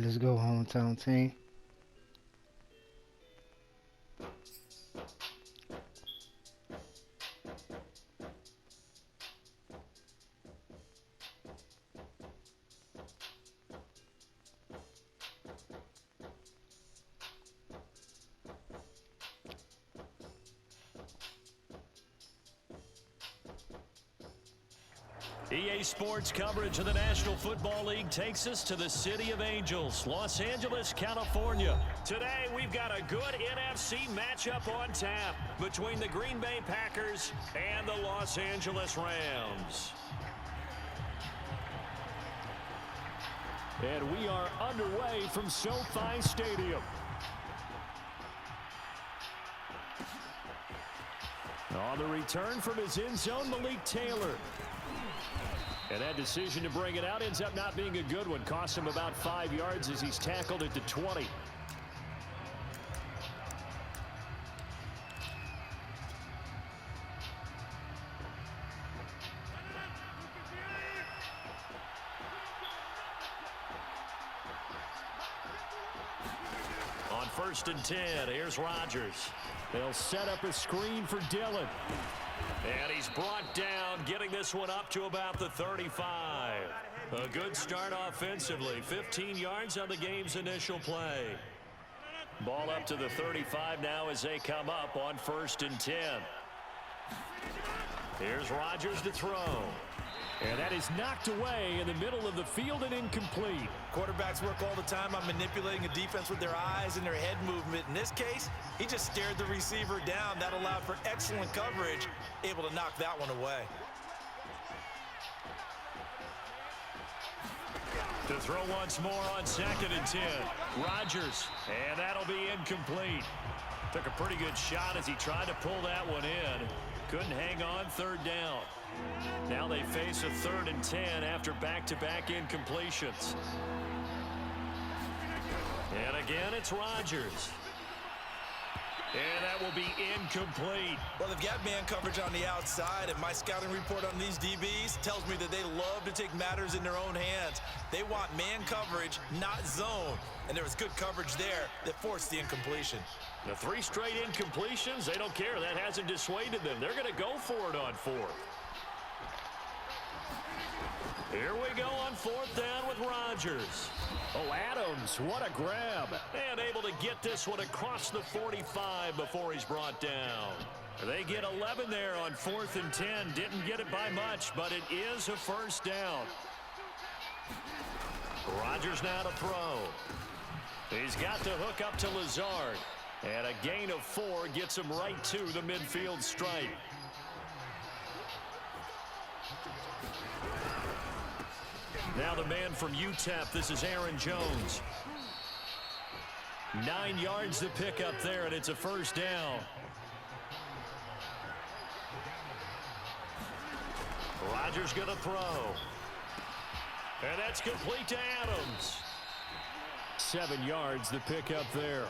let's go, hometown team. EA Sports coverage of the National Football League takes us to the City of Angels, Los Angeles, California. Today, we've got a good NFC matchup on tap between the Green Bay Packers and the Los Angeles Rams. And we are underway from SoFi Stadium. On the return from his end zone, Malik Taylor. And that decision to bring it out ends up not being a good one. Cost him about 5 yards as he's tackled at the 20. On 1st and 10, here's Rodgers. They'll set up a screen for Dillon. And he's brought down, getting this one up to about the 35. A good start offensively. 15 yards on the game's initial play. Ball up to the 35 now as they come up on 1st and 10. Here's Rodgers to throw. And that is knocked away in the middle of the field and incomplete. Quarterbacks work all the time on manipulating a defense with their eyes and their head movement. In this case, he just stared the receiver down. That allowed for excellent coverage, able to knock that one away. To throw once more on 2nd and 10. Rodgers, and that'll be incomplete. Took a pretty good shot as he tried to pull that one in. Couldn't hang on 3rd down. Now they face a 3rd and 10 after back-to-back incompletions. And again, it's Rodgers. And that will be incomplete. Well, they've got man coverage on the outside, and my scouting report on these DBs tells me that they love to take matters in their own hands. They want man coverage, not zone. And there was good coverage there that forced the incompletion. The 3 straight incompletions, they don't care. That hasn't dissuaded them. They're going to go for it on 4th. Here we go on 4th down with Rodgers. Oh, Adams, what a grab. And able to get this one across the 45 before he's brought down. They get 11 there on 4th and 10. Didn't get it by much, but it is a 1st down. Rodgers now to throw. He's got the hook up to Lazard. And a gain of 4 gets him right to the midfield stripe. Now the man from UTEP, this is Aaron Jones. 9 yards to pick up there, and it's a 1st down. Rodgers going to throw. And that's complete to Adams. 7 yards to pick up there.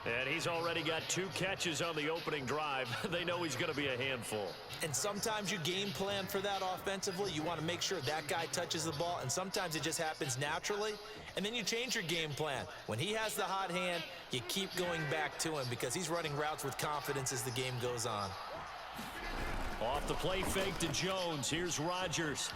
And he's already got 2 catches on the opening drive. They know he's going to be a handful. And sometimes you game plan for that offensively. You want to make sure that guy touches the ball, and sometimes it just happens naturally. And then you change your game plan. When he has the hot hand, you keep going back to him because he's running routes with confidence as the game goes on. Off the play fake to Jones. Here's Rodgers.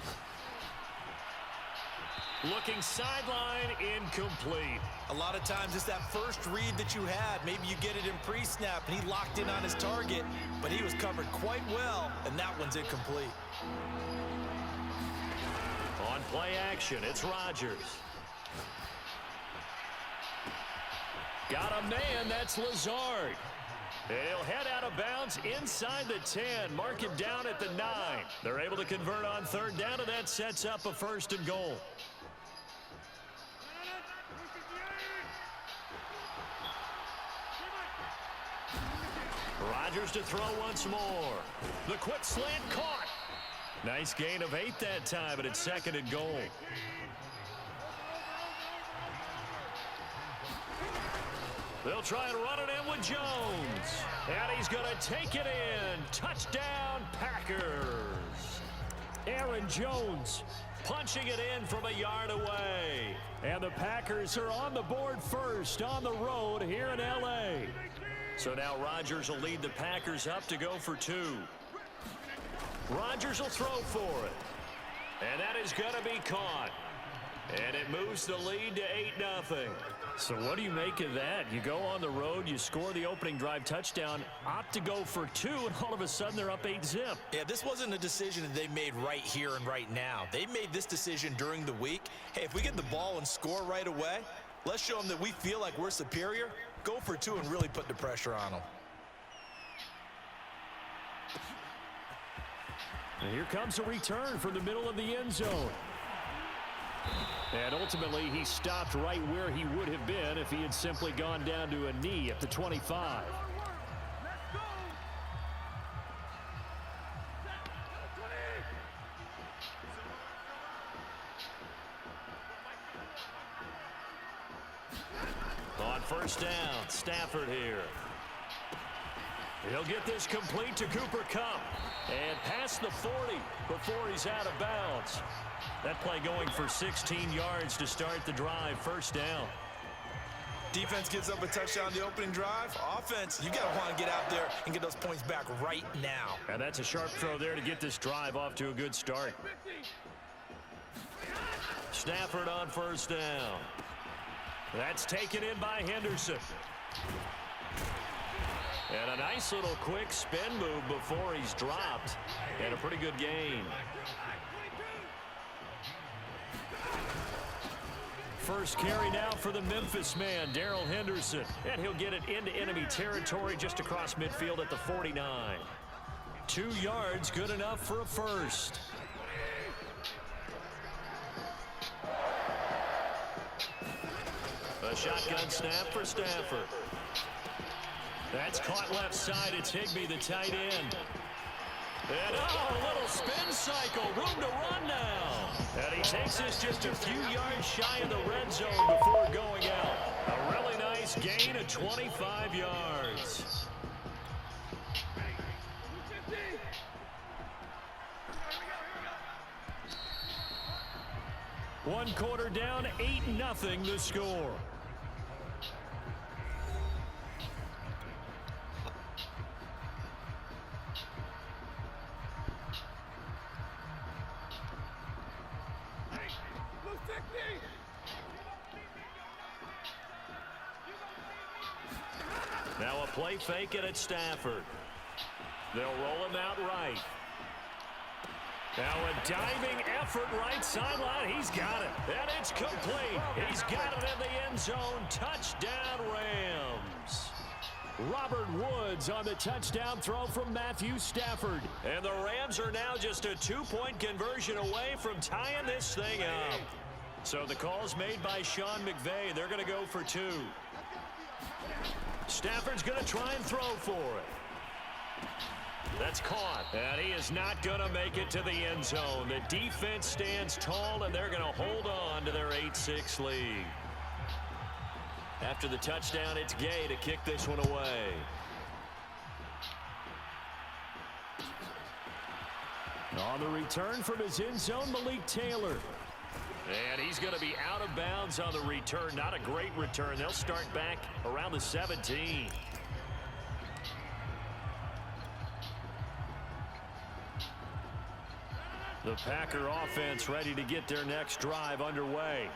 Looking sideline, incomplete. A lot of times it's that first read that you had. Maybe you get it in pre-snap, and he locked in on his target, but he was covered quite well, and that one's incomplete. On play action, it's Rodgers. Got a man, that's Lazard. And he'll head out of bounds inside the 10. Mark him down at the 9. They're able to convert on 3rd down, and that sets up a 1st and goal. Rodgers to throw once more. The quick slant caught. Nice gain of 8 that time, and it's 2nd and goal. They'll try and run it in with Jones. And he's going to take it in. Touchdown, Packers. Aaron Jones punching it in from a yard away. And the Packers are on the board first on the road here in L.A. So now Rodgers will lead the Packers up to go for 2. Rodgers will throw for it. And that is going to be caught. And it moves the lead to 8-0. So what do you make of that? You go on the road, you score the opening drive touchdown, opt to go for 2, and all of a sudden they're up 8-zip. Yeah, this wasn't a decision that they made right here and right now. They made this decision during the week. Hey, if we get the ball and score right away, let's show them that we feel like we're superior. Go for 2 and really put the pressure on them. And here comes a return from the middle of the end zone. And ultimately, he stopped right where he would have been if he had simply gone down to a knee at the 25. On first down, Stafford here. He'll get this complete to Cooper Kupp. And past the 40 before he's out of bounds. That play going for 16 yards to start the drive. First down. Defense gives up a touchdown the opening drive. Offense, you got to want to get out there and get those points back right now. And that's a sharp throw there to get this drive off to a good start. Stafford on first down. That's taken in by Henderson. And a nice little quick spin move before he's dropped. And a pretty good gain. First carry now for the Memphis man, Darrell Henderson. And he'll get it into enemy territory just across midfield at the 49. 2 yards, good enough for a first. A shotgun snap for Stafford. That's caught left side. It's Higbee, the tight end. And a little spin cycle. Room to run now. And he takes this just a few yards shy of the red zone before going out. A really nice gain of 25 yards. One quarter down, 8-0 the score. Now a play fake it at Stafford. They'll roll him out right. Now a diving effort right sideline. He's got it. And it's complete. He's got it in the end zone. Touchdown Rams. Robert Woods on the touchdown throw from Matthew Stafford. And the Rams are now just a 2-point conversion away from tying this thing up. So the call's made by Sean McVay. They're going to go for 2. Stafford's going to try and throw for it. That's caught. And he is not going to make it to the end zone. The defense stands tall, and they're going to hold on to their 8-6 lead. After the touchdown, it's Gay to kick this one away. On the return from his end zone, Malik Taylor. And he's going to be out of bounds on the return. Not a great return. They'll start back around the 17. The Packer offense ready to get their next drive underway.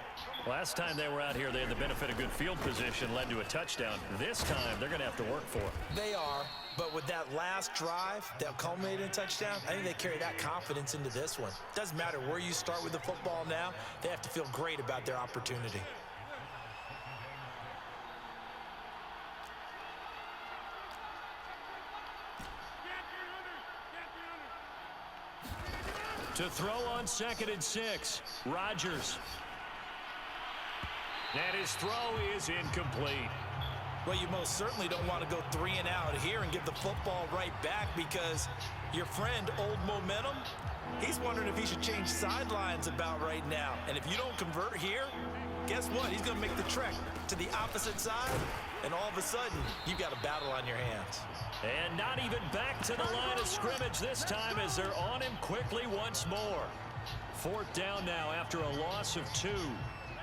Last time they were out here, they had the benefit of good field position, led to a touchdown. This time, they're going to have to work for it. They are, but with that last drive that culminated in a touchdown, I think they carry that confidence into this one. Doesn't matter where you start with the football now, they have to feel great about their opportunity. To throw on 2nd and 6, Rodgers. And his throw is incomplete. Well, you most certainly don't want to go 3 and out here and give the football right back, because your friend, Old Momentum, he's wondering if he should change sidelines about right now. And if you don't convert here, guess what? He's going to make the trek to the opposite side, and all of a sudden, you've got a battle on your hands. And not even back to the line of scrimmage this time as they're on him quickly once more. 4th down now after a loss of 2.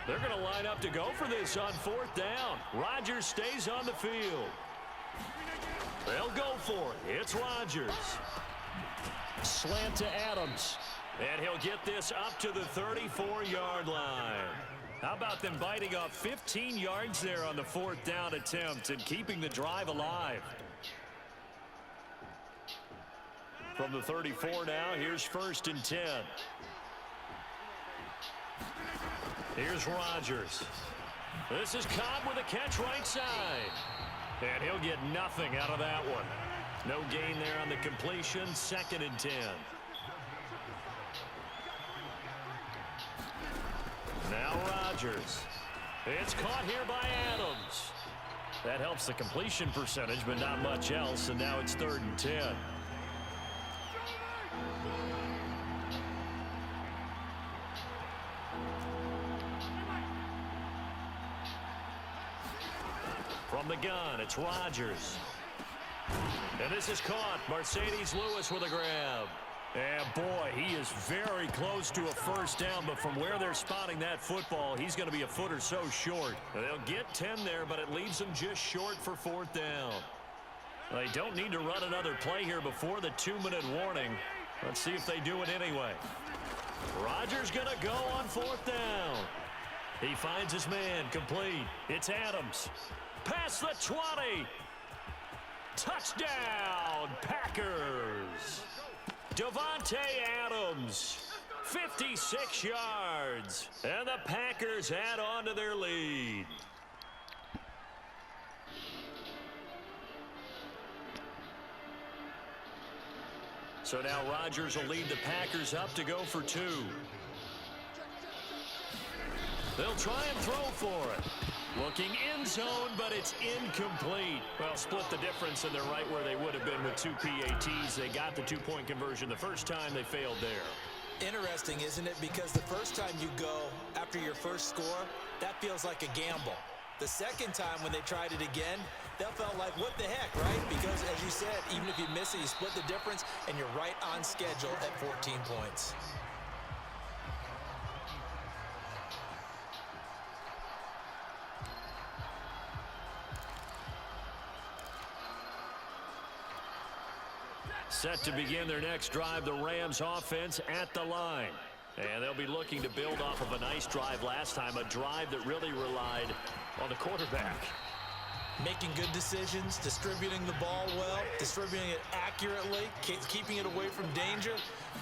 They're going to line up to go for this on 4th down. Rodgers stays on the field. They'll go for it. It's Rodgers. Slant to Adams. And he'll get this up to the 34-yard line. How about them biting off 15 yards there on the 4th down attempt and keeping the drive alive? From the 34 now, here's 1st and 10. Here's Rodgers. This is Cobb with a catch right side. And he'll get nothing out of that one. No gain there on the completion. 2nd and 10. Now Rodgers. It's caught here by Adams. That helps the completion percentage, but not much else. And now it's 3rd and 10. From the gun, it's Rodgers. And this is caught. Mercedes Lewis with a grab. And boy, he is very close to a 1st down, but from where they're spotting that football, he's going to be a foot or so short. They'll get 10 there, but it leaves them just short for 4th down. They don't need to run another play here before the 2-minute warning. Let's see if they do it anyway. Rodgers going to go on 4th down. He finds his man, complete. It's Adams. Past the 20. Touchdown, Packers. Davante Adams, 56 yards. And the Packers add on to their lead. So now Rodgers will lead the Packers up to go for 2. They'll try and throw for it. Looking end zone, but it's incomplete. Well, split the difference, and they're right where they would have been with 2 PATs. They got the 2-point conversion the first time. They failed there. Interesting, isn't it? Because the first time you go after your first score, that feels like a gamble. The second time when they tried it again, that felt like, what the heck, right? Because, as you said, even if you miss it, you split the difference, and you're right on schedule at 14 points. Set to begin their next drive, the Rams offense at the line. And they'll be looking to build off of a nice drive last time, a drive that really relied on the quarterback. Making good decisions, distributing the ball well, distributing it accurately, keeping it away from danger.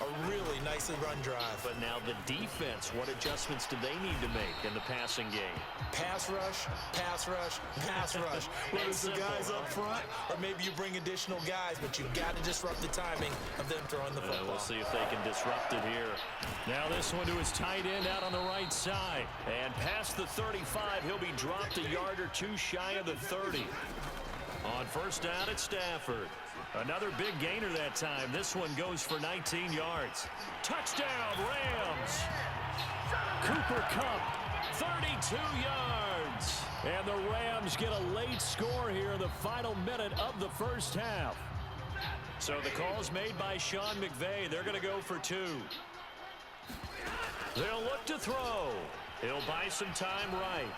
A really nicely run drive. But now the defense, what adjustments do they need to make in the passing game? Pass rush, pass rush, pass rush. Whether it's the guys up front or maybe you bring additional guys, but you've got to disrupt the timing of them throwing the football. We'll see if they can disrupt it here. Now this one to his tight end out on the right side. And past the 35, he'll be dropped a yard or two shy of the 30. On 1st down, it's Stafford. Another big gainer that time. This one goes for 19 yards. Touchdown, Rams. Cooper Kupp, 32 yards. And the Rams get a late score here in the final minute of the first half. So the call's made by Sean McVay. They're going to go for 2. They'll look to throw. He'll buy some time right.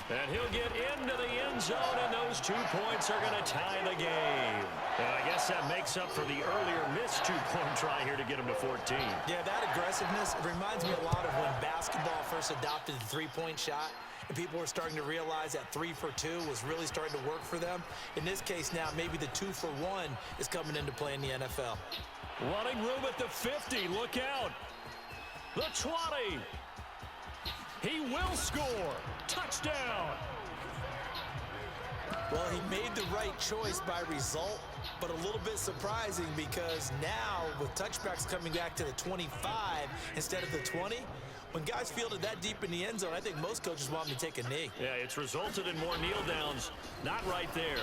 And he'll get into the end zone, and those 2 points are going to tie the game. And I guess that makes up for the earlier missed 2-point try here to get him to 14. Yeah, that aggressiveness, it reminds me a lot of when basketball first adopted the 3-point shot, and people were starting to realize that 3 for 2 was really starting to work for them. In this case now, maybe the 2 for 1 is coming into play in the NFL. Running room at the 50. Look out. The 20. He will score. Touchdown. Well, he made the right choice by result, but a little bit surprising because now with touchbacks coming back to the 25 instead of the 20, when guys fielded that deep in the end zone, I think most coaches want them to take a knee. Yeah, it's resulted in more kneel downs. Not right there.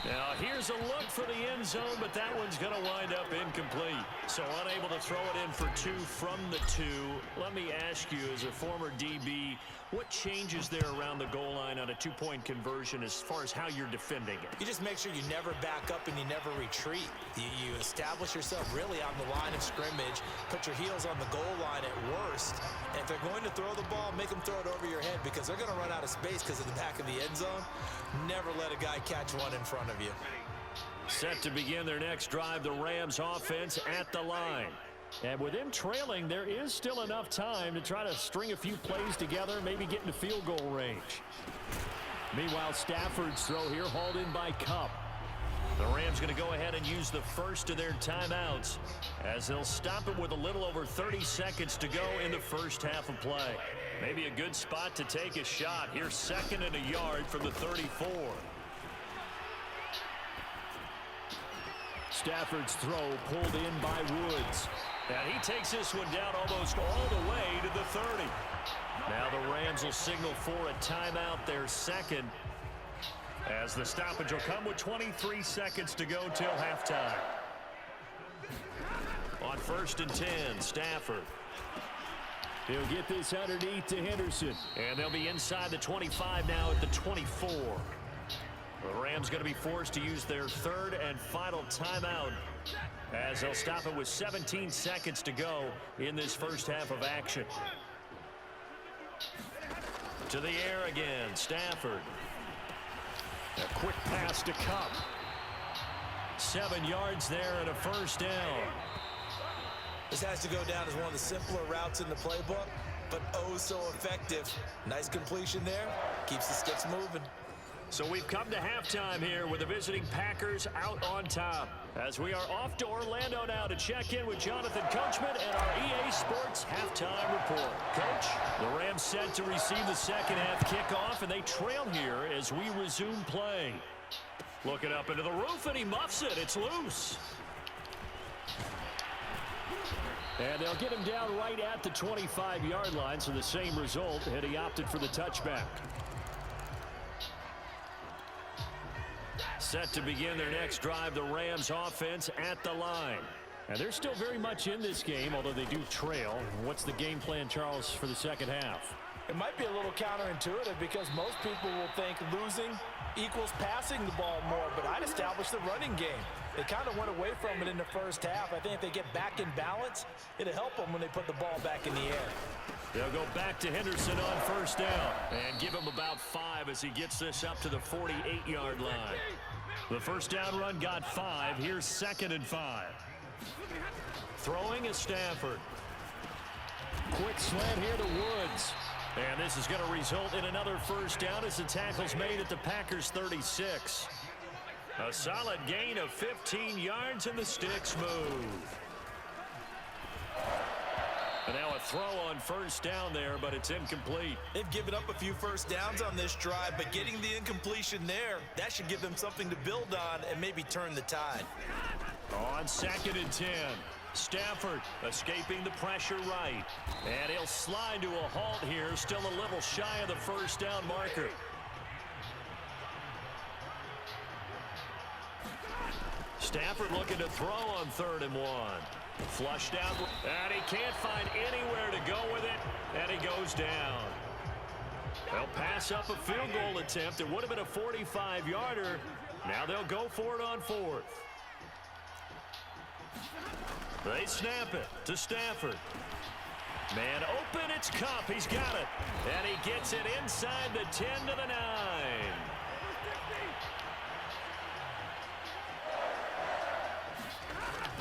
Now, here's a look for the end zone, but that one's going to wind up incomplete. So unable to throw it in for 2 from the 2. Let me ask you, as a former DB, What changes there around the goal line on a two-point conversion as far as how you're defending it? You just make sure you never back up and you never retreat. You establish yourself really on the line of scrimmage, put your heels on the goal line at worst, and if they're going to throw the ball, make them throw it over your head because they're going to run out of space because of the back of the end zone. Never let a guy catch one in front of you. Set to begin their next drive, the Rams offense at the line. And with them trailing, there is still enough time to try to string a few plays together, maybe get into field goal range. Meanwhile, Stafford's throw here hauled in by Kupp. The Rams going to go ahead and use the first of their timeouts as they'll stop it with a little over 30 seconds to go in the first half of play. Maybe a good spot to take a shot. Here's 2nd and a yard from the 34. Stafford's throw pulled in by Woods. And he takes this one down almost all the way to the 30. Now the Rams will signal for a timeout, their second, as the stoppage will come with 23 seconds to go till halftime. On 1st and 10, Stafford. He'll get this underneath to Henderson. And they'll be inside the 25 now at the 24. The Rams going to be forced to use their 3rd and final timeout as they'll stop it with 17 seconds to go in this first half of action. To the air again, Stafford. A quick pass to Kupp. 7 yards there and a first down. This has to go down as one of the simpler routes in the playbook, but oh so effective. Nice completion there. Keeps the sticks moving. So we've come to halftime here with the visiting Packers out on top. As we are off to Orlando now to check in with Jonathan Coachman and our EA Sports halftime report. Coach, the Rams set to receive the second half kickoff, and they trail here as we resume play. Looking up into the roof, and he muffs it. It's loose. And they'll get him down right at the 25-yard line, so the same result, and he opted for the touchback. Set to begin their next drive, the Rams offense at the line. And they're still very much in this game, although they do trail. What's the game plan, Charles, for the second half? It might be a little counterintuitive because most people will think losing equals passing the ball more, but I'd establish the running game. They kind of went away from it in the first half. I think if they get back in balance, it'll help them when they put the ball back in the air. They'll go back to Henderson on first down and give him about 5 as he gets this up to the 48-yard line. The first down run got 5. Here's 2nd and 5. Throwing is Stafford. Quick slant here to Woods. And this is going to result in another first down as the tackle's made at the Packers' 36. A solid gain of 15 yards and the sticks move. And now a throw on first down there, but it's incomplete. They've given up a few first downs on this drive, but getting the incompletion there, that should give them something to build on and maybe turn the tide. On 2nd and 10, Stafford escaping the pressure right. And he'll slide to a halt here, still a little shy of the first down marker. Stafford looking to throw on 3rd and 1. Flushed out, and he can't find anywhere to go with it, and he goes down. They'll pass up a field goal attempt. It would have been a 45-yarder. Now they'll go for it on 4th. They snap it to Stafford. Man open, it's Kupp. He's got it. And he gets it inside the 10 to the 9.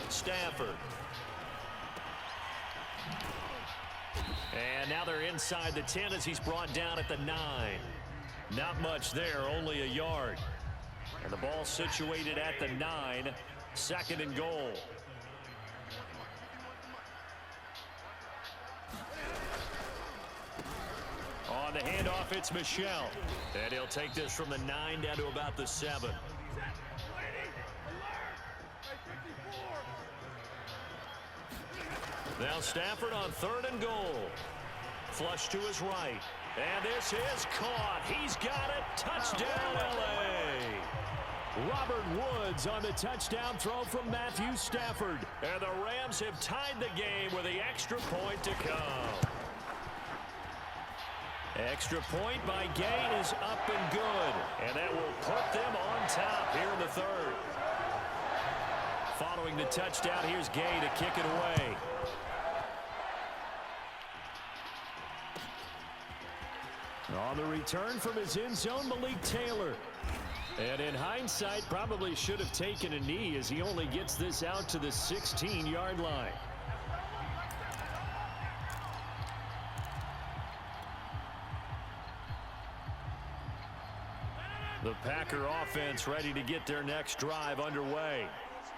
Stafford. And now they're inside the 10 as he's brought down at the 9. Not much there, only a yard. And the ball situated at the 9, 2nd and goal. On the handoff, it's Michel. And he'll take this from the 9 down to about the 7. Now Stafford on 3rd and goal. Flush to his right. And this is caught. He's got it. Touchdown, L.A. Robert Woods on the touchdown throw from Matthew Stafford. And the Rams have tied the game with the extra point to come. Extra point by Gay is up and good. And that will put them on top here in the third. Following the touchdown, here's Gay to kick it away. On the return from his end zone, Malik Taylor. And in hindsight, probably should have taken a knee as he only gets this out to the 16-yard line. The Packer offense ready to get their next drive underway.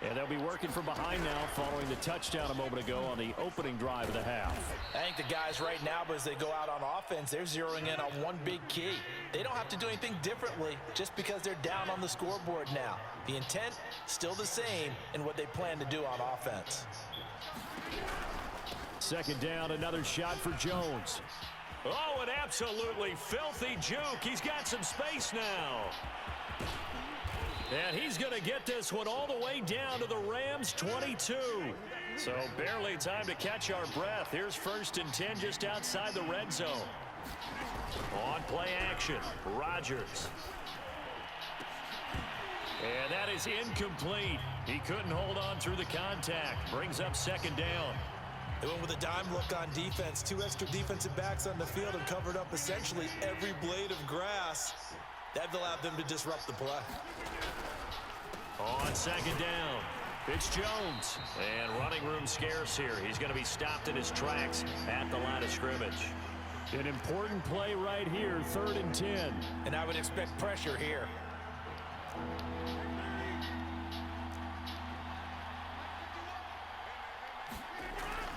And they'll be working from behind now following the touchdown a moment ago on the opening drive of the half. I think the guys right now, as they go out on offense, they're zeroing in on one big key. They don't have to do anything differently just because they're down on the scoreboard now. The intent, still the same in what they plan to do on offense. Second down, another shot for Jones. Oh, an absolutely filthy juke. He's got some space now. And he's going to get this one all the way down to the Rams' 22. So barely time to catch our breath. Here's 1st and 10 just outside the red zone. On play action, Rodgers. And that is incomplete. He couldn't hold on through the contact. Brings up 2nd down. They went with a dime look on defense. 2 extra defensive backs on the field and covered up essentially every blade of grass. That allowed them to disrupt the play. On 2nd down, it's Jones. And running room scarce here. He's going to be stopped in his tracks at the line of scrimmage. An important play right here, 3rd and 10. And I would expect pressure here.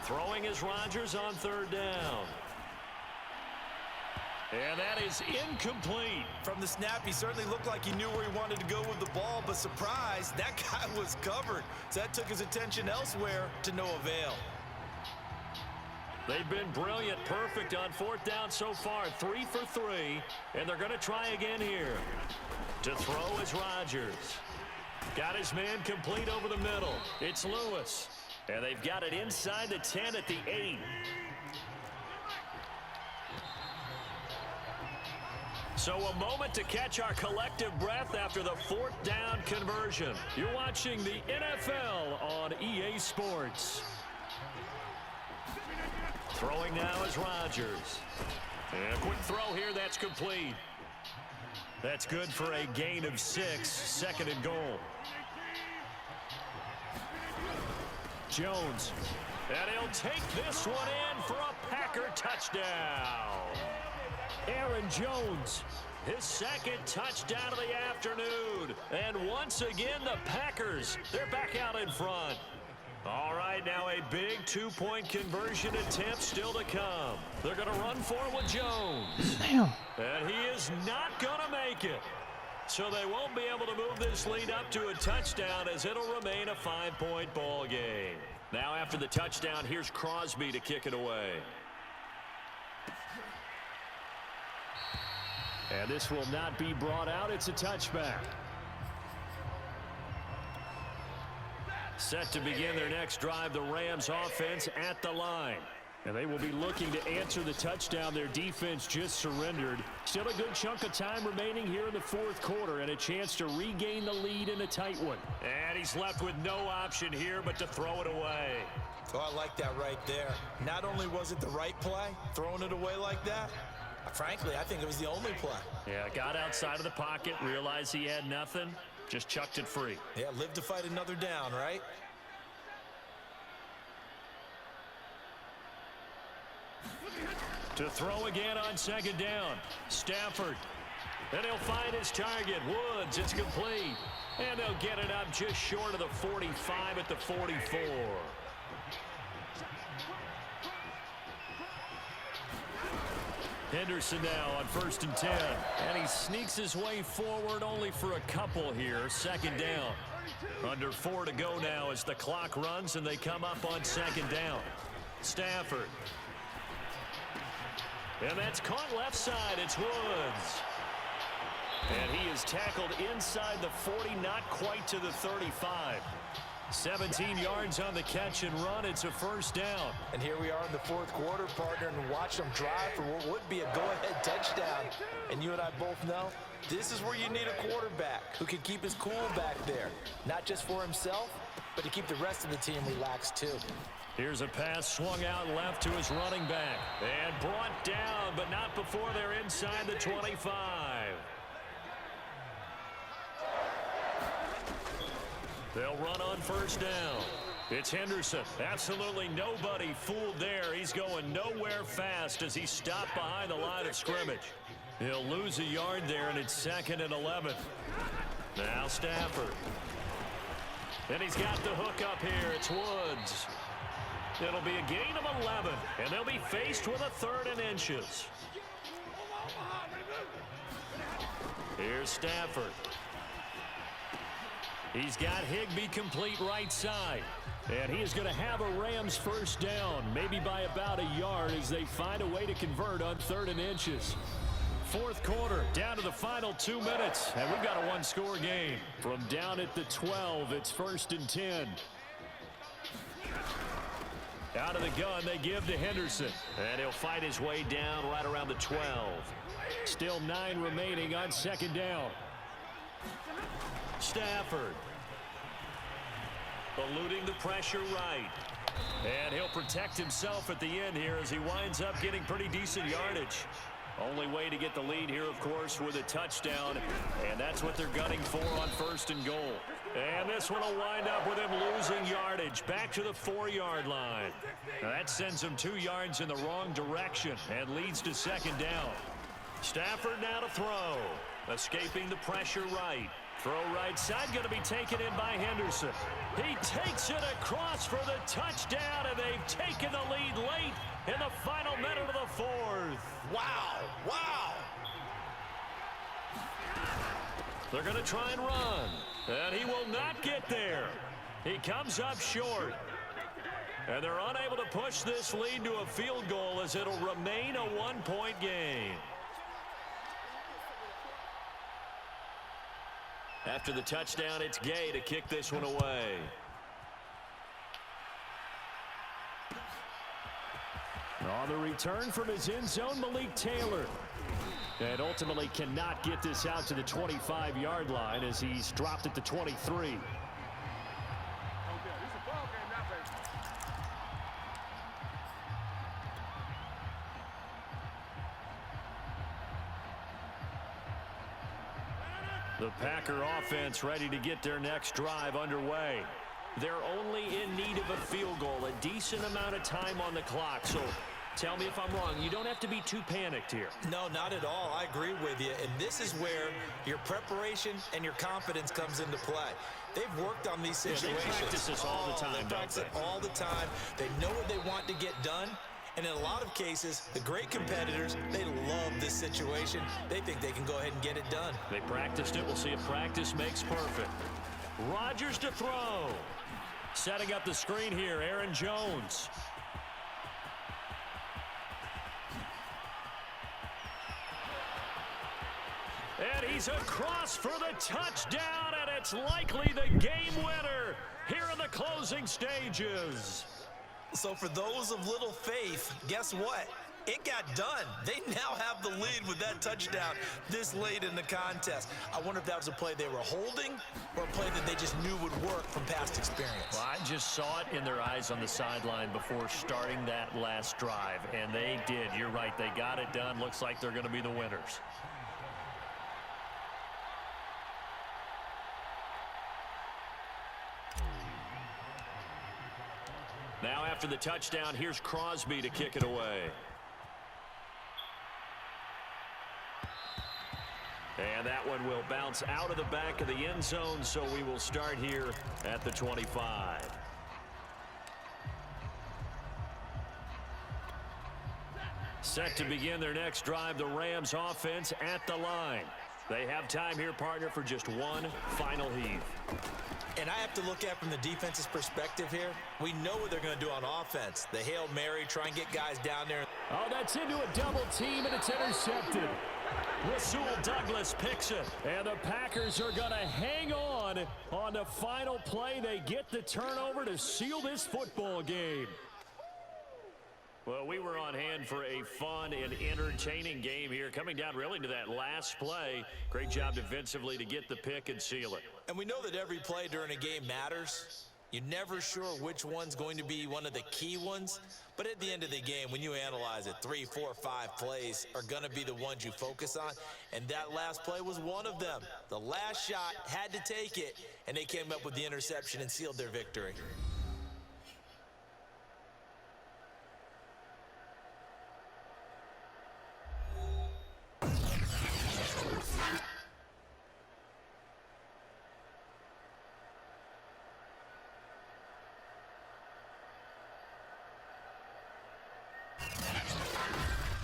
Throwing is Rodgers on 3rd down. And that is incomplete. From the snap, he certainly looked like he knew where he wanted to go with the ball, but surprise, that guy was covered. So that took his attention elsewhere to no avail. They've been brilliant, perfect on 4th down so far, 3 for 3, and they're going to try again here. To throw is Rodgers. Got his man complete over the middle. It's Lewis. And they've got it inside the 10 at the 8. So a moment to catch our collective breath after the 4th down conversion. You're watching the NFL on EA Sports. Throwing now is Rodgers. And a quick throw here, that's complete. That's good for a gain of 6, 2nd and goal. Jones. And he'll take this one in for a Packer touchdown. Aaron Jones, his 2nd touchdown of the afternoon. And once again, the Packers, they're back out in front. All right, now a big 2-point conversion attempt still to come. They're going to run for it with Jones. And he is not going to make it. So they won't be able to move this lead up to a touchdown as it'll remain a 5-point ball game. Now after the touchdown, here's Crosby to kick it away. And this will not be brought out. It's a touchback. Set to begin their next drive, the Rams offense at the line. And they will be looking to answer the touchdown their defense just surrendered. Still a good chunk of time remaining here in the 4th quarter and a chance to regain the lead in a tight one. And he's left with no option here but to throw it away. Oh, I like that right there. Not only was it the right play, throwing it away like that, frankly, I think it was the only play. Yeah, got outside of the pocket, realized he had nothing, just chucked it free. Yeah, live to fight another down, right? To throw again on 2nd down. Stafford. And he'll find his target. Woods, it's complete. And they'll get it up just short of the 45 at the 44. Henderson now on 1st and 10. And he sneaks his way forward only for a couple here. 2nd down. Under 4 to go now as the clock runs and they come up on 2nd down. Stafford. And that's caught left side. It's Woods. And he is tackled inside the 40, not quite to the 35. 17 yards on the catch and run. It's a first down. And here we are in the fourth quarter, partner, and watch them drive for what would be a go-ahead touchdown. And you and I both know this is where you need a quarterback who can keep his cool back there, not just for himself, but to keep the rest of the team relaxed too. Here's a pass swung out left to his running back. And brought down, but not before they're inside the 25. They'll run on first down. It's Henderson. Absolutely nobody fooled there. He's going nowhere fast as he stopped behind the line of scrimmage. He'll lose a yard there, and it's 2nd and 11. Now Stafford. And he's got the hook up here. It's Woods. It'll be a gain of 11, and they'll be faced with a 3rd and inches. Here's Stafford. He's got Higbee complete right side. And he is going to have a Rams first down, maybe by about a yard as they find a way to convert on 3rd and inches. Fourth quarter, down to the final 2 minutes. And we've got a one-score game. From down at the 12, it's 1st and 10. Out of the gun, they give to Henderson. And he'll fight his way down right around the 12. Still 9 remaining on 2nd down. Stafford. Eluding the pressure right. And he'll protect himself at the end here as he winds up getting pretty decent yardage. Only way to get the lead here, of course, with a touchdown. And that's what they're gunning for on 1st and goal. And this one will wind up with him losing yardage back to the 4-yard line. Now that sends him 2 yards in the wrong direction and leads to 2nd down. Stafford now to throw. Escaping the pressure right. Throw right side going to be taken in by Henderson. He takes it across for the touchdown, and they've taken the lead late in the final minute of the 4th. Wow, wow. They're going to try and run, and he will not get there. He comes up short. And they're unable to push this lead to a field goal as it'll remain a 1-point game. After the touchdown, it's Gay to kick this one away. On the return from his end zone, Malik Taylor. And ultimately cannot get this out to the 25-yard line as he's dropped at the 23. The Packer offense ready to get their next drive underway. They're only in need of a field goal, a decent amount of time on the clock. So tell me if I'm wrong. You don't have to be too panicked here. No, not at all. I agree with you. And this is where your preparation and your confidence comes into play. They've worked on these situations. They practice this all the time, They practice it all the time. They know what they want to get done. And in a lot of cases, the great competitors, they love this situation. They think they can go ahead and get it done. They practiced it. We'll see if practice makes perfect. Rodgers to throw. Setting up the screen here, Aaron Jones. And he's across for the touchdown, and it's likely the game winner here in the closing stages. So for those of little faith, guess what? It got done. They now have the lead with that touchdown this late in the contest. I wonder if that was a play they were holding or a play that they just knew would work from past experience. Well, I just saw it in their eyes on the sideline before starting that last drive, and they did. You're right. They got it done. Looks like they're going to be the winners. Now after the touchdown, here's Crosby to kick it away. And that one will bounce out of the back of the end zone, so we will start here at the 25. Set to begin their next drive, the Rams offense at the line. They have time here, partner, for just one final heave. And I have to look at from the defense's perspective here. We know what they're going to do on offense. The Hail Mary, try and get guys down there. Oh, that's into a double team, and it's intercepted. Rasul Douglas picks it. And the Packers are going to hang on the final play. They get the turnover to seal this football game. Well, we were on hand for a fun and entertaining game here. Coming down really to that last play. Great job defensively to get the pick and seal it. And we know that every play during a game matters. You're never sure which one's going to be one of the key ones. But at the end of the game, when you analyze it, 3, 4, 5 plays are going to be the ones you focus on. And that last play was one of them. The last shot had to take it, and they came up with the interception and sealed their victory.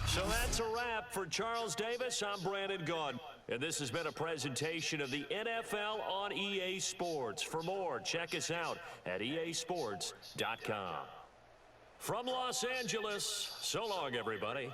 So that's a wrap for Charles Davis. I'm Brandon Gaudin. And this has been a presentation of the NFL on EA Sports. For more, check us out at easports.com. From Los Angeles, so long, everybody.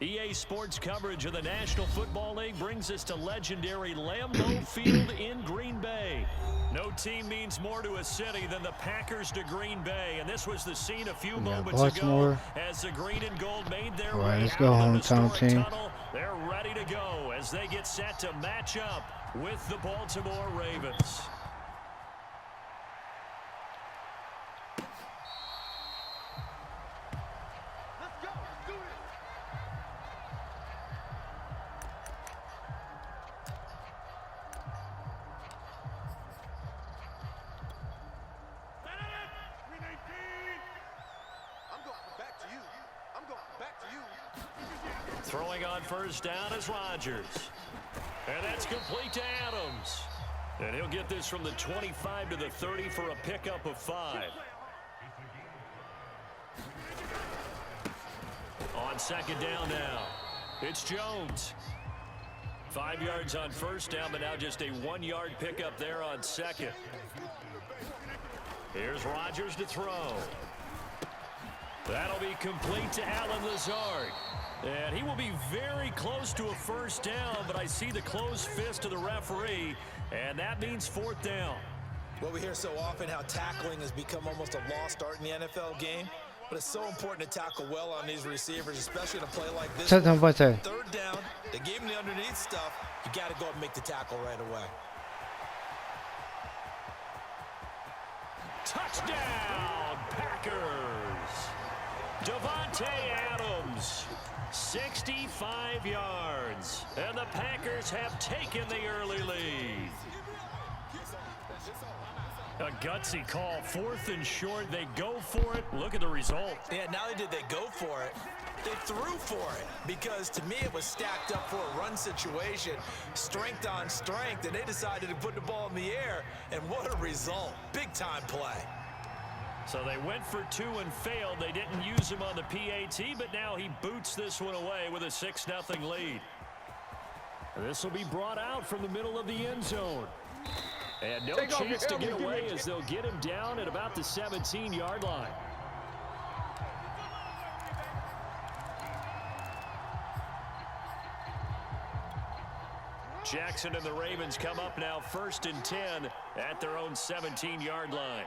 EA Sports coverage of the National Football League brings us to legendary Lambeau Field in Green Bay. No team means more to a city than the Packers to Green Bay, and this was the scene a few moments ago as the green and gold made their way let's out go, of the hometown historic team. tunnel. They're ready to go as they get set to match up with the Baltimore Ravens. Throwing on first down is Rodgers. And that's complete to Adams. And he'll get this from the 25 to the 30 for a pickup of 5. On second down now, it's Jones. 5 yards on first down, but now just a 1-yard pickup there on second. Here's Rodgers to throw. That'll be complete to Allen Lazard. And he will be very close to a first down, but I see the closed fist of the referee, and that means 4th down. Well, we hear so often how tackling has become almost a lost art in the NFL game, but it's so important to tackle well on these receivers, especially in a play like this. 3rd down, they gave him the underneath stuff. You got to go and make the tackle right away. Touchdown, Packers! Davante Adams, 65 yards, and the Packers have taken the early lead. A gutsy call. 4th and short. They go for it. Look at the result. Yeah, not only did they go for it, they threw for it. Because to me, it was stacked up for a run situation. Strength on strength. And they decided to put the ball in the air. And what a result. Big-time play. So they went for 2 and failed. They didn't use him on the PAT, but now he boots this one away with a 6-0 lead. This will be brought out from the middle of the end zone. And no chance to get away as they'll get him down at about the 17-yard line. Jackson and the Ravens come up now 1st and 10 at their own 17-yard line.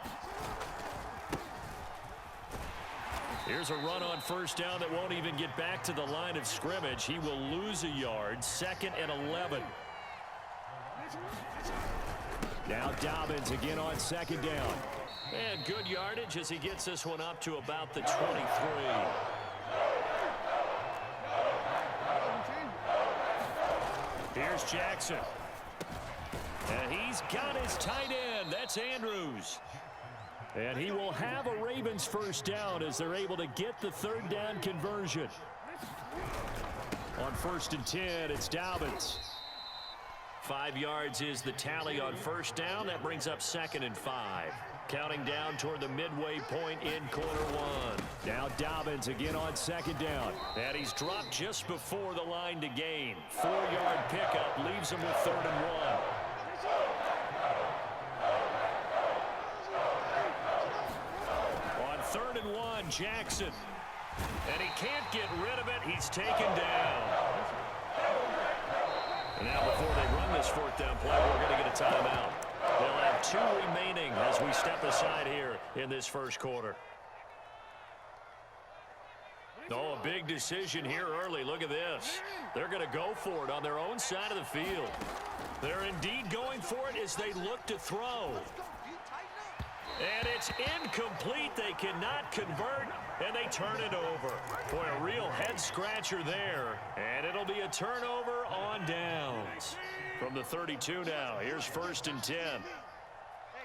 Here's a run on 1st down that won't even get back to the line of scrimmage. He will lose a yard. 2nd and 11. Now Dobbins again on 2nd down. And good yardage as he gets this one up to about the 23. Here's Jackson. And he's got his tight end. That's Andrews. And he will have a Ravens 1st down as they're able to get the 3rd down conversion. On 1st and 10, it's Dobbins. 5 yards is the tally on 1st down. That brings up 2nd and 5. Counting down toward the midway point in quarter 1. Now Dobbins again on 2nd down. And he's dropped just before the line to gain. 4-yard pickup leaves him with 3rd and 1. On 3rd and 1, Jackson. And he can't get rid of it. He's taken down. And now before they run this 4th down play, we're going to get a timeout. They'll have 2 remaining as we step aside here in this 1st quarter. Oh, a big decision here early. Look at this. They're going to go for it on their own side of the field. They're indeed going for it as they look to throw. And it's incomplete. They cannot convert, and they turn it over. Boy, a real head-scratcher there. And it'll be a turnover on downs. From the 32 now, here's 1st and 10. Hey,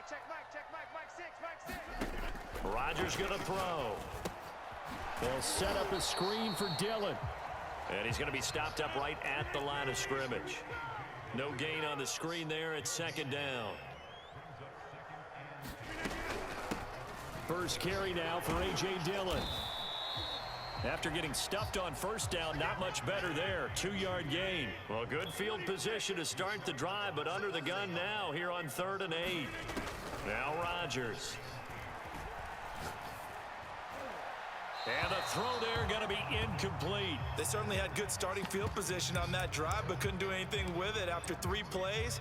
check Mike 6. Rodgers going to throw. They'll set up a screen for Dillon. And he's going to be stopped up right at the line of scrimmage. No gain on the screen there at 2nd down. First carry now for A.J. Dillon. After getting stuffed on 1st down, not much better there. 2-yard gain. Well, good field position to start the drive, but under the gun now here on 3rd and 8. Now Rodgers. And the throw there going to be incomplete. They certainly had good starting field position on that drive, but couldn't do anything with it after 3 plays.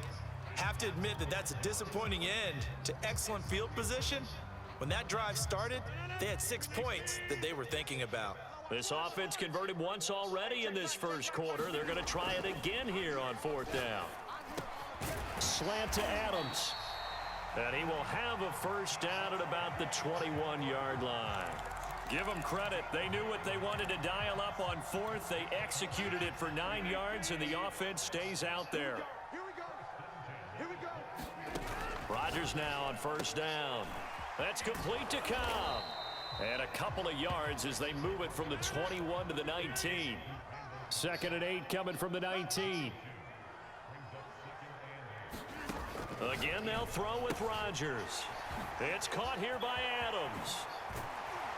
Have to admit that that's a disappointing end to excellent field position. When that drive started, they had 6 points that they were thinking about. This offense converted once already in this 1st quarter. They're going to try it again here on 4th down. Slant to Adams. And he will have a 1st down at about the 21-yard line. Give them credit. They knew what they wanted to dial up on 4th. They executed it for 9 yards, and the offense stays out there. Here we go. Rodgers now on 1st down. That's complete to Cobb. And a couple of yards as they move it from the 21 to the 19. 2nd and 8 coming from the 19. Again, they'll throw with Rodgers. It's caught here by Adams.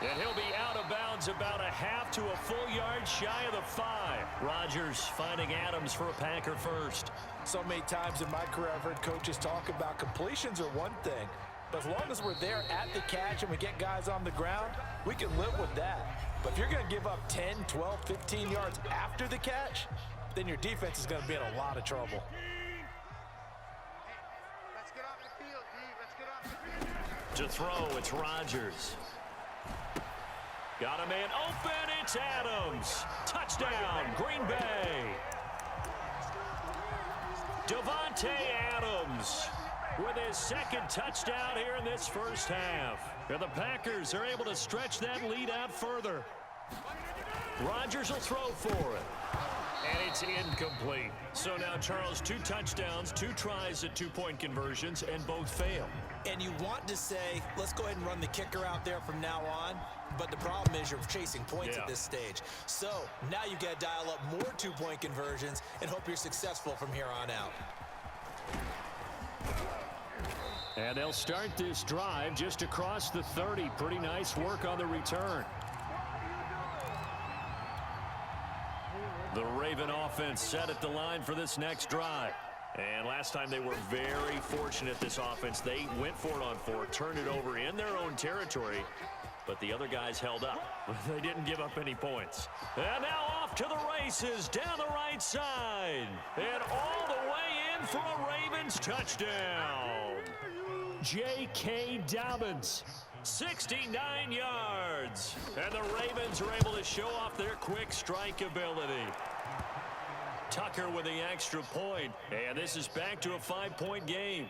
And he'll be out of bounds about a half to a full yard shy of the 5. Rodgers finding Adams for a Packer first. So many times in my career I've heard coaches talk about completions are one thing. But as long as we're there at the catch and we get guys on the ground, we can live with that. But if you're going to give up 10, 12, 15 yards after the catch, then your defense is going to be in a lot of trouble. Let's get off the field, D. Let's get off the field. To throw, it's Rodgers. Got a man open, it's Adams. Touchdown, Green Bay. Davante Adams with his 2nd touchdown here in this 1st half. And the Packers are able to stretch that lead out further. Rodgers will throw for it. And it's incomplete. So now, Charles, 2 touchdowns, 2 tries at 2-point conversions, and both fail. And you want to say, let's go ahead and run the kicker out there from now on. But the problem is you're chasing points at this stage. So now you've got to dial up more 2-point conversions and hope you're successful from here on out. And they'll start this drive just across the 30. Pretty nice work on the return. The Raven offense set at the line for this next drive. And last time they were very fortunate, this offense. They went for it on 4, turned it over in their own territory, but the other guys held up. They didn't give up any points. And now off to the races down the right side. And all the way in for a Ravens touchdown. J.K. Dobbins, 69 yards. And the Ravens are able to show off their quick strike ability. Tucker with the extra point, and this is back to a 5-point game.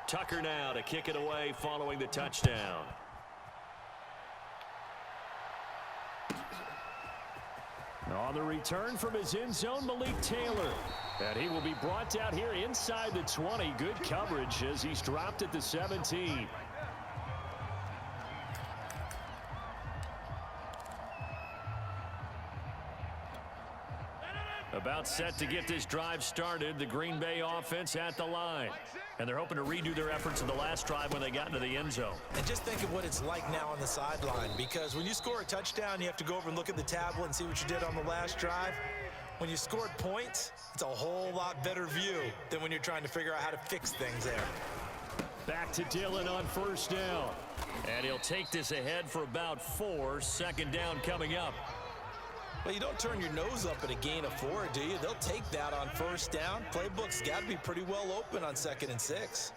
Tucker now to kick it away following the touchdown. On the return from his end zone, Malik Taylor. And he will be brought down here inside the 20. Good coverage as he's dropped at the 17. About set to get this drive started, the Green Bay offense at the line. And they're hoping to redo their efforts in the last drive when they got into the end zone. And just think of what it's like now on the sideline, because when you score a touchdown, you have to go over and look at the tablet and see what you did on the last drive. When you scored points, it's a whole lot better view than when you're trying to figure out how to fix things there. Back to Dillon on first down. And he'll take this ahead for about 4. Second down coming up. Well, you don't turn your nose up at a gain of 4, do you? They'll take that on first down. Playbook's got to be pretty well open on 2nd and 6.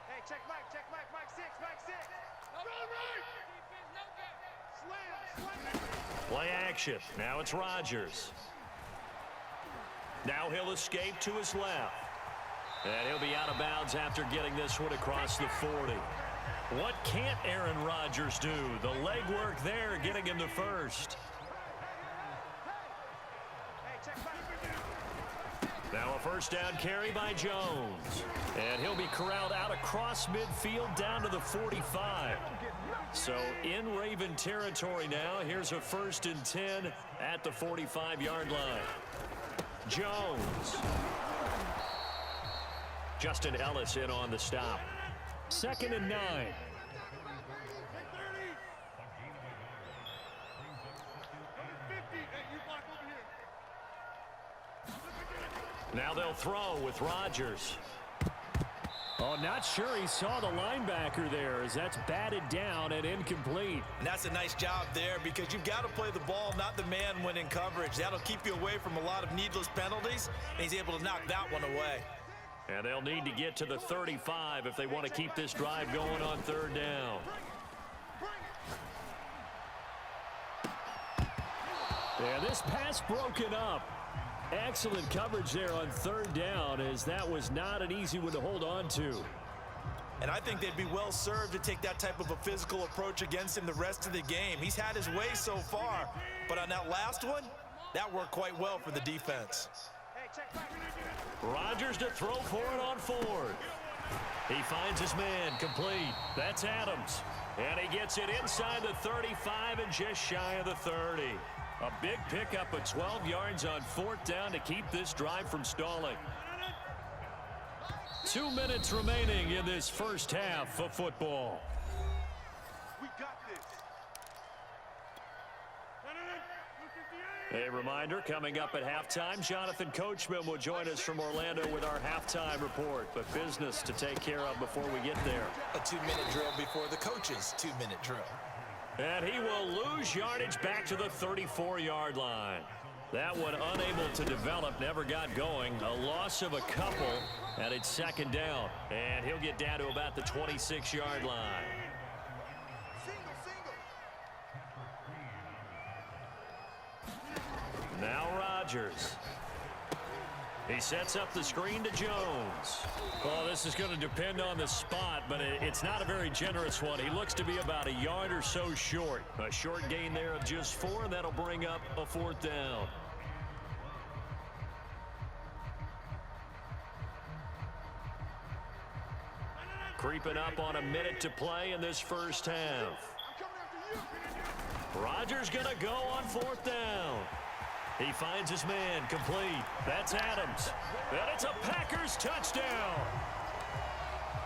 Hey, check Mike, Mike 6, Mike 6. Slam. Play action. Now it's Rodgers. Now he'll escape to his left. And he'll be out of bounds after getting this one across the 40. What can't Aaron Rodgers do? The legwork there getting him the first. Now a first down carry by Jones. And he'll be corralled out across midfield down to the 45. So in Raven territory now. Here's a 1st and 10 at the 45-yard line. Jones. Justin Ellis in on the stop. 2nd and 9. Now they'll throw with Rodgers. Oh, not sure he saw the linebacker there as that's batted down and incomplete. And that's a nice job there because you've got to play the ball, not the man when in coverage. That'll keep you away from a lot of needless penalties, and he's able to knock that one away. And they'll need to get to the 35 if they want to keep this drive going on 3rd down. And this pass broken up. Excellent coverage there on 3rd down, as that was not an easy one to hold on to. And I think they'd be well served to take that type of a physical approach against him the rest of the game. He's had his way so far, but on that last one, that worked quite well for the defense. Rodgers to throw for it on 4th. He finds his man complete. That's Adams. And he gets it inside the 35 and just shy of the 30. A big pickup of 12 yards on 4th down to keep this drive from stalling. 2 minutes remaining in this first half of football. We got this. A reminder, coming up at halftime, Jonathan Coachman will join us from Orlando with our halftime report. But business to take care of before we get there. A 2-minute drill before the coach's 2-minute drill. And he will lose yardage back to the 34-yard line. That one unable to develop, never got going. A loss of a couple, and it's 2nd down. And he'll get down to about the 26-yard line. Now Rodgers. He sets up the screen to Jones. Well, this is going to depend on the spot, but it's not a very generous one. He looks to be about a yard or so short. A short gain there of just 4, and that'll bring up a 4th down. Creeping up on a minute to play in this first half. Rodgers going to go on 4th down. He finds his man, complete. That's Adams. And it's a Packers touchdown.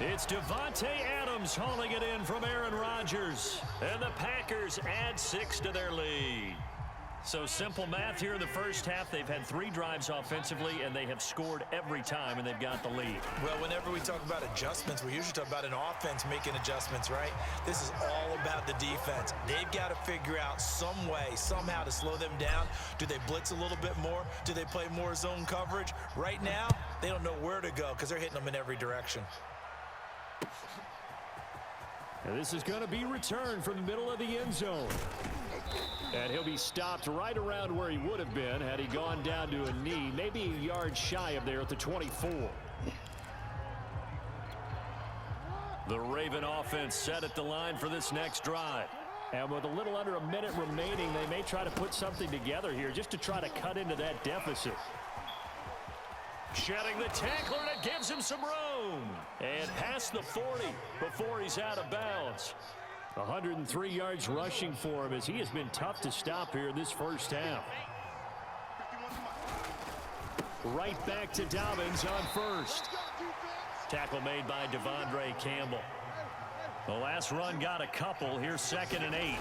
It's Devontae Adams hauling it in from Aaron Rodgers. And the Packers add 6 to their lead. So simple math here in the first half. They've had 3 drives offensively, and they have scored every time, and they've got the lead. Well, whenever we talk about adjustments, we usually talk about an offense making adjustments, right? This is all about the defense. They've got to figure out some way, somehow to slow them down. Do they blitz a little bit more? Do they play more zone coverage? Right now, they don't know where to go because they're hitting them in every direction. And this is going to be returned from the middle of the end zone. And he'll be stopped right around where he would have been had he gone down to a knee, maybe a yard shy of there at the 24. The Raven offense set at the line for this next drive. And with a little under a minute remaining, they may try to put something together here just to try to cut into that deficit. Shedding the tackler, and it gives him some room. And past the 40 before he's out of bounds. 103 yards rushing for him as he has been tough to stop here in this first half. Right back to Dobbins on first. Tackle made by Devondre Campbell. The last run got a couple. Here's 2nd and 8.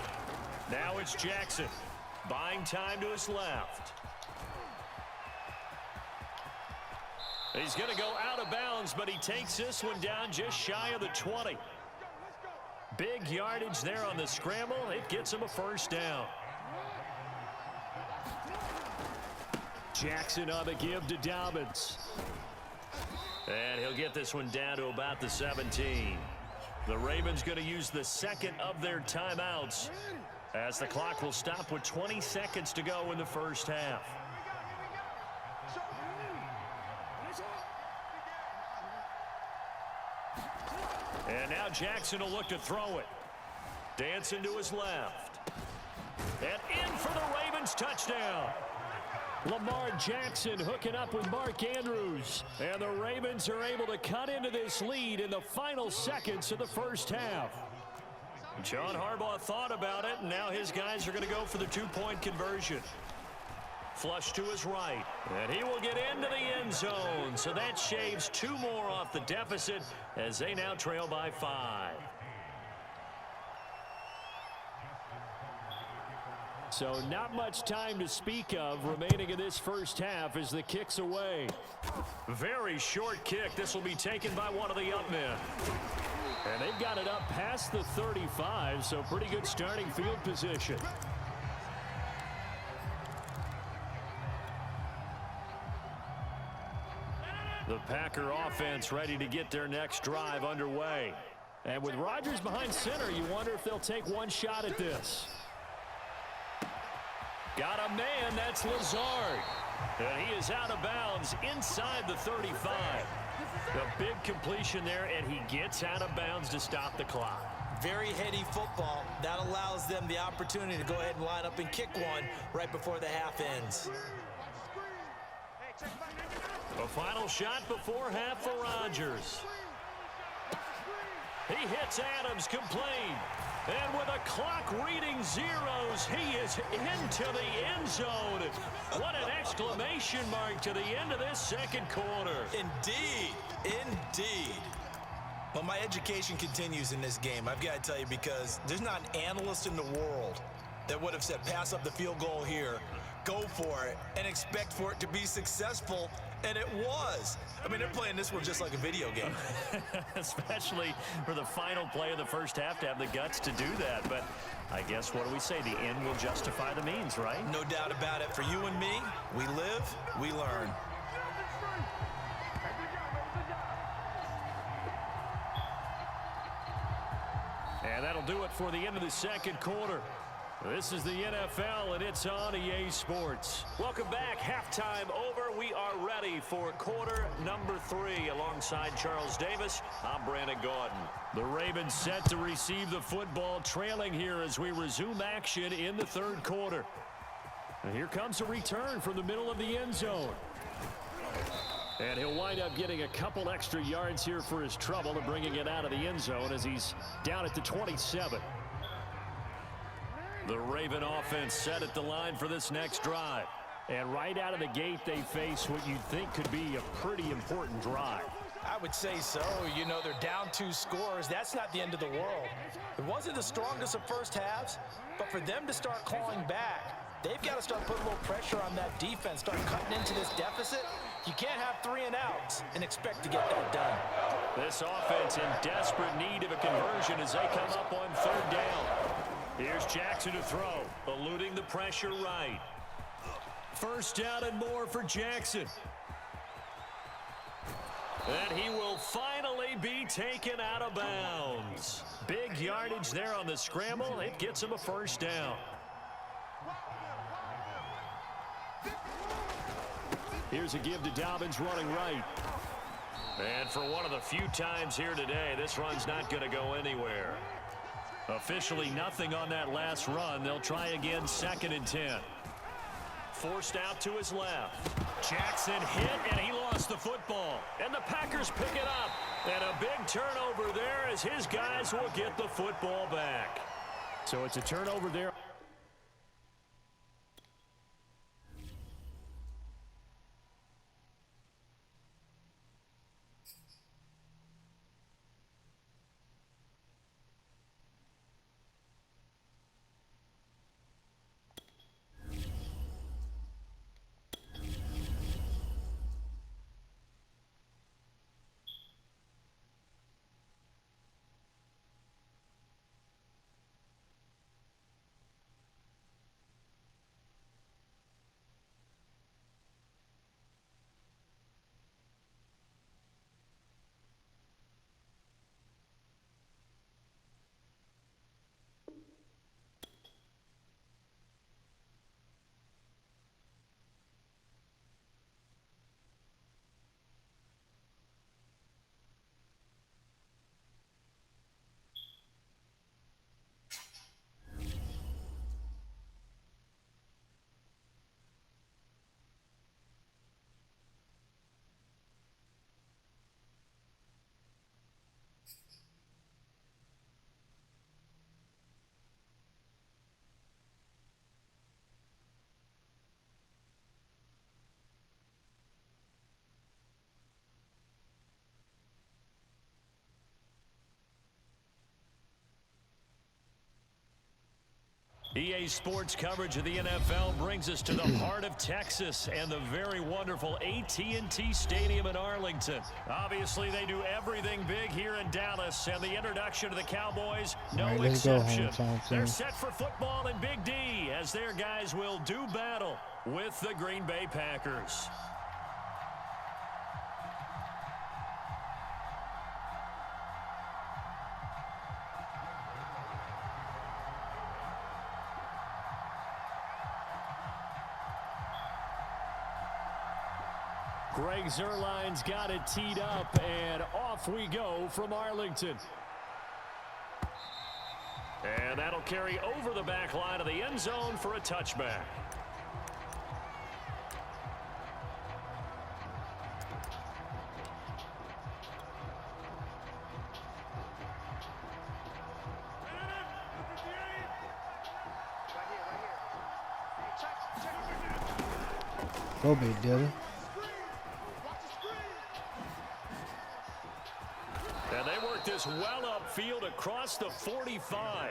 Now it's Jackson. Buying time to his left. He's going to go out of bounds, but he takes this one down just shy of the 20. Big yardage there on the scramble. It gets him a 1st down. Jackson on the give to Dobbins. And he'll get this one down to about the 17. The Ravens going to use the 2nd of their timeouts as the clock will stop with 20 seconds to go in the first half. And now Jackson will look to throw it. Dancing to his left. And in for the Ravens touchdown. Lamar Jackson hooking up with Mark Andrews. And the Ravens are able to cut into this lead in the final seconds of the first half. John Harbaugh thought about it, and now his guys are going to go for the 2-point conversion. Flush to his right, and he will get into the end zone. So that shaves 2 more off the deficit as they now trail by 5. So not much time to speak of remaining in this first half as the kick's away. Very short kick. This will be taken by one of the up men. And they've got it up past the 35, so pretty good starting field position. The Packer offense ready to get their next drive underway. And with Rodgers behind center, you wonder if they'll take one shot at this. Got a man, that's Lazard. And he is out of bounds inside the 35. A big completion there, and he gets out of bounds to stop the clock. Very heady football. That allows them the opportunity to go ahead and line up and kick one right before the half ends. A final shot before half for Rodgers. He hits Adams complete. And with a clock reading zeros, he is into the end zone. What an exclamation mark to the end of this second quarter. Indeed. Indeed. Well, my education continues in this game, I've got to tell you, because there's not an analyst in the world that would have said pass up the field goal here, go for it, and expect for it to be successful. And it was. I mean, they're playing this one just like a video game. Especially for the final play of the first half to have the guts to do that. But I guess, what do we say? The end will justify the means, right? No doubt about it. For you and me, we live, we learn. And that'll do it for the end of the second quarter. This is the NFL, and it's on EA Sports. Welcome back. Halftime over. We are ready for quarter number 3. Alongside Charles Davis, I'm Brandon Gordon. The Ravens set to receive the football, trailing here as we resume action in the third quarter. And here comes a return from the middle of the end zone. And he'll wind up getting a couple extra yards here for his trouble and bringing it out of the end zone as he's down at the 27. The Raven offense set at the line for this next drive. And right out of the gate, they face what you'd think could be a pretty important drive. I would say so. You know, they're down 2 scores. That's not the end of the world. It wasn't the strongest of first halves, but for them to start clawing back, they've got to start putting a little pressure on that defense, start cutting into this deficit. You can't have 3 and outs and expect to get that done. This offense in desperate need of a conversion as they come up on third down. Here's Jackson to throw, eluding the pressure right. First down and more for Jackson. And he will finally be taken out of bounds. Big yardage there on the scramble. It gets him a first down. Here's a give to Dobbins running right. And for one of the few times here today, this run's not going to go anywhere. Officially nothing on that last run. They'll try again, 2nd and 10. Forced out to his left. Jackson hit, and he lost the football. And the Packers pick it up. And a big turnover there as his guys will get the football back. So it's a turnover there. EA Sports coverage of the NFL brings us to the heart of Texas and the very wonderful AT&T Stadium in Arlington. Obviously, they do everything big here in Dallas, and the introduction to the Cowboys, no exception. They're set for football in Big D as their guys will do battle with the Green Bay Packers. Greg Zuerlein's got it teed up, and off we go from Arlington. And that'll carry over the back line of the end zone for a touchback. Go big, Dylan. And they work this well upfield across the 45.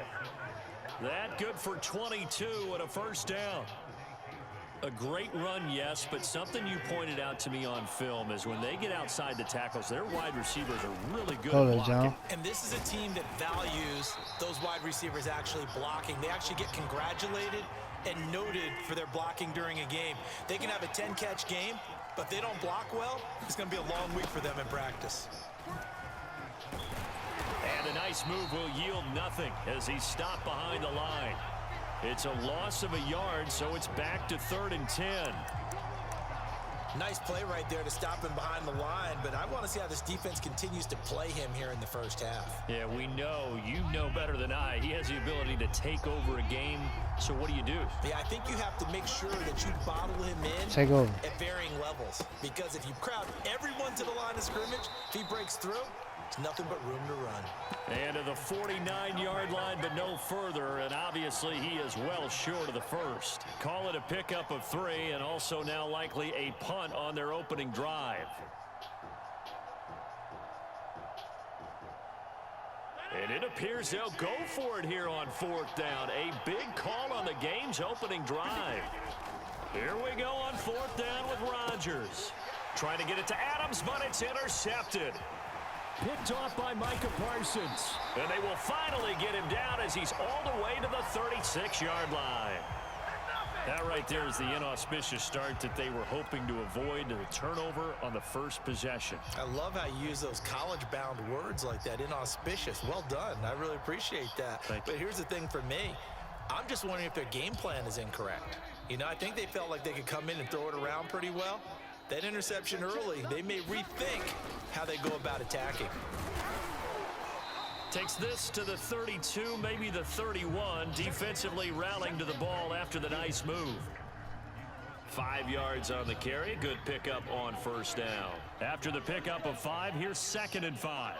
That good for 22 and a first down. A great run, yes, but something you pointed out to me on film is when they get outside the tackles, their wide receivers are really good at blocking. John. And this is a team that values those wide receivers actually blocking. They actually get congratulated and noted for their blocking during a game. They can have a 10-catch game, but if they don't block well, it's going to be a long week for them in practice. And a nice move will yield nothing as he's stopped behind the line. It's a loss of a yard, so it's back to 3rd and 10. Nice play right there to stop him behind the line, but I want to see how this defense continues to play him here in the first half. Yeah, we know, you know better than I, he has the ability to take over a game, so what do you do? Yeah, I think you have to make sure that you bottle him in Take over. at varying levels, because if you crowd everyone to the line of scrimmage, if he breaks through, there's nothing but room to run. And to the 49-yard line, but no further, and obviously he is well short of the first. Call it a pickup of 3, and also now likely a punt on their opening drive. And it appears they'll go for it here on 4th down. A big call on the game's opening drive. Here we go on 4th down with Rodgers. Trying to get it to Adams, but it's intercepted. Picked off by Micah Parsons. And they will finally get him down as he's all the way to the 36-yard line. That right there is the inauspicious start that they were hoping to avoid, the turnover on the first possession. I love how you use those college-bound words like that, inauspicious. Well done. I really appreciate that. But here's the thing for me. I'm just wondering if their game plan is incorrect. You know, I think they felt like they could come in and throw it around pretty well. That interception early, they may rethink how they go about attacking. Takes this to the 32, maybe the 31, defensively rallying to the ball after the nice move. 5 yards on the carry, good pickup on 1st down. After the pickup of 5, here's 2nd and 5.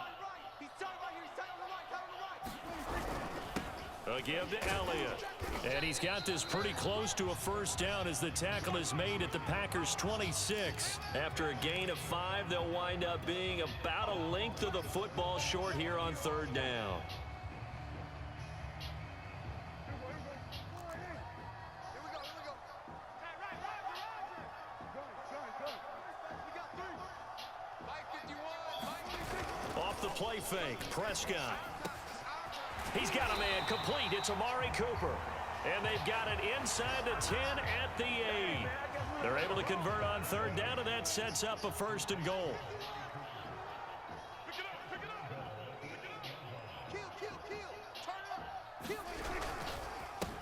A give to Elliott. And he's got this pretty close to a 1st down as the tackle is made at the Packers' 26. After a gain of 5, they'll wind up being about a length of the football short here on 3rd down. Off the play fake, Prescott. He's got a man complete. It's Amari Cooper. And they've got it inside the 10 at the 8. They're able to convert on 3rd down, and that sets up a 1st and goal.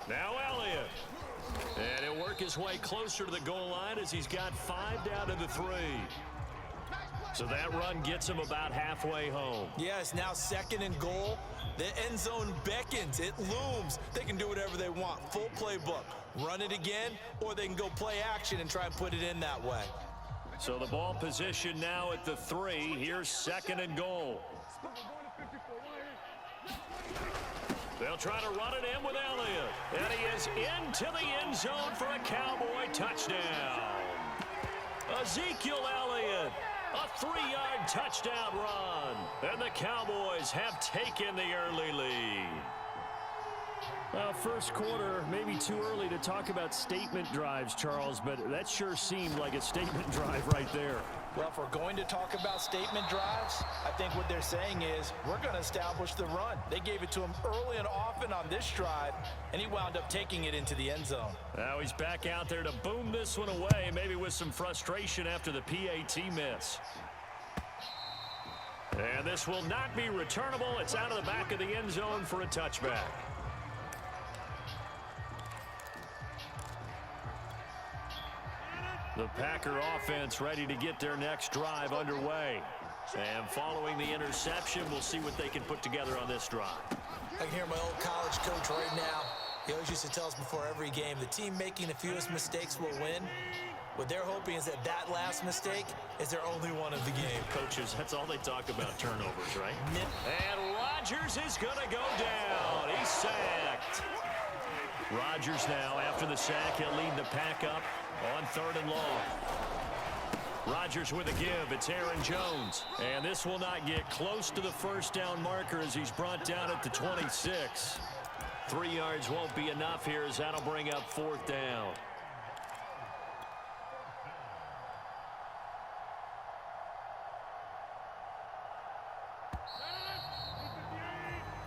Now Elliott. And he'll work his way closer to the goal line as he's got 5 down to the 3. So that run gets him about halfway home. Yeah, it's now 2nd and goal. The end zone beckons. It looms. They can do whatever they want. Full playbook. Run it again, or they can go play action and try and put it in that way. So the ball position now at the 3. Here's 2nd and goal. They'll try to run it in with Elliott. And he is into the end zone for a Cowboy touchdown. Ezekiel Elliott. A 3-yard touchdown run. And the Cowboys have taken the early lead. Well, first quarter, maybe too early to talk about statement drives, Charles, but that sure seemed like a statement drive right there. Well, if we're going to talk about statement drives, I think what they're saying is we're going to establish the run. They gave it to him early and often on this drive, and he wound up taking it into the end zone. Now he's back out there to boom this one away, maybe with some frustration after the PAT miss. And this will not be returnable. It's out of the back of the end zone for a touchback. The Packer offense ready to get their next drive underway. And following the interception, we'll see what they can put together on this drive. I can hear my old college coach right now. He always used to tell us before every game, the team making the fewest mistakes will win. What they're hoping is that that last mistake is their only one of the game. Coaches, that's all they talk about, turnovers, right? And Rodgers is going to go down. He's sacked. Rodgers now, after the sack, he'll lead the pack up on 3rd and long. Rodgers with a give. It's Aaron Jones. And this will not get close to the 1st down marker as he's brought down at the 26. 3 yards won't be enough here as that'll bring up 4th down.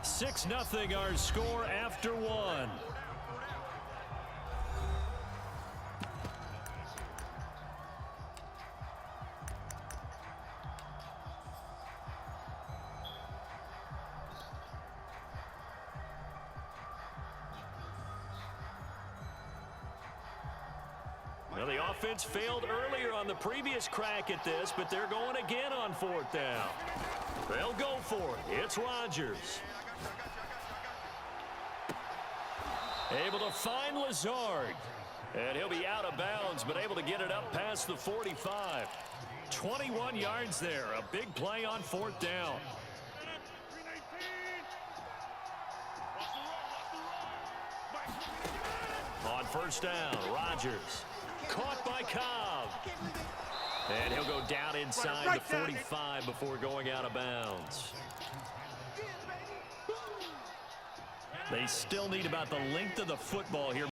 $6-0 our score after 1. Well, the offense failed earlier on the previous crack at this, but they're going again on 4th down. They'll go for it. It's Rodgers. Able to find Lazard. And he'll be out of bounds, but able to get it up past the 45. 21 yards there. A big play on 4th down. On 1st down, Rodgers. Caught by Cobb. And he'll go down inside the 45 before going out of bounds. They still need about the length of the football here.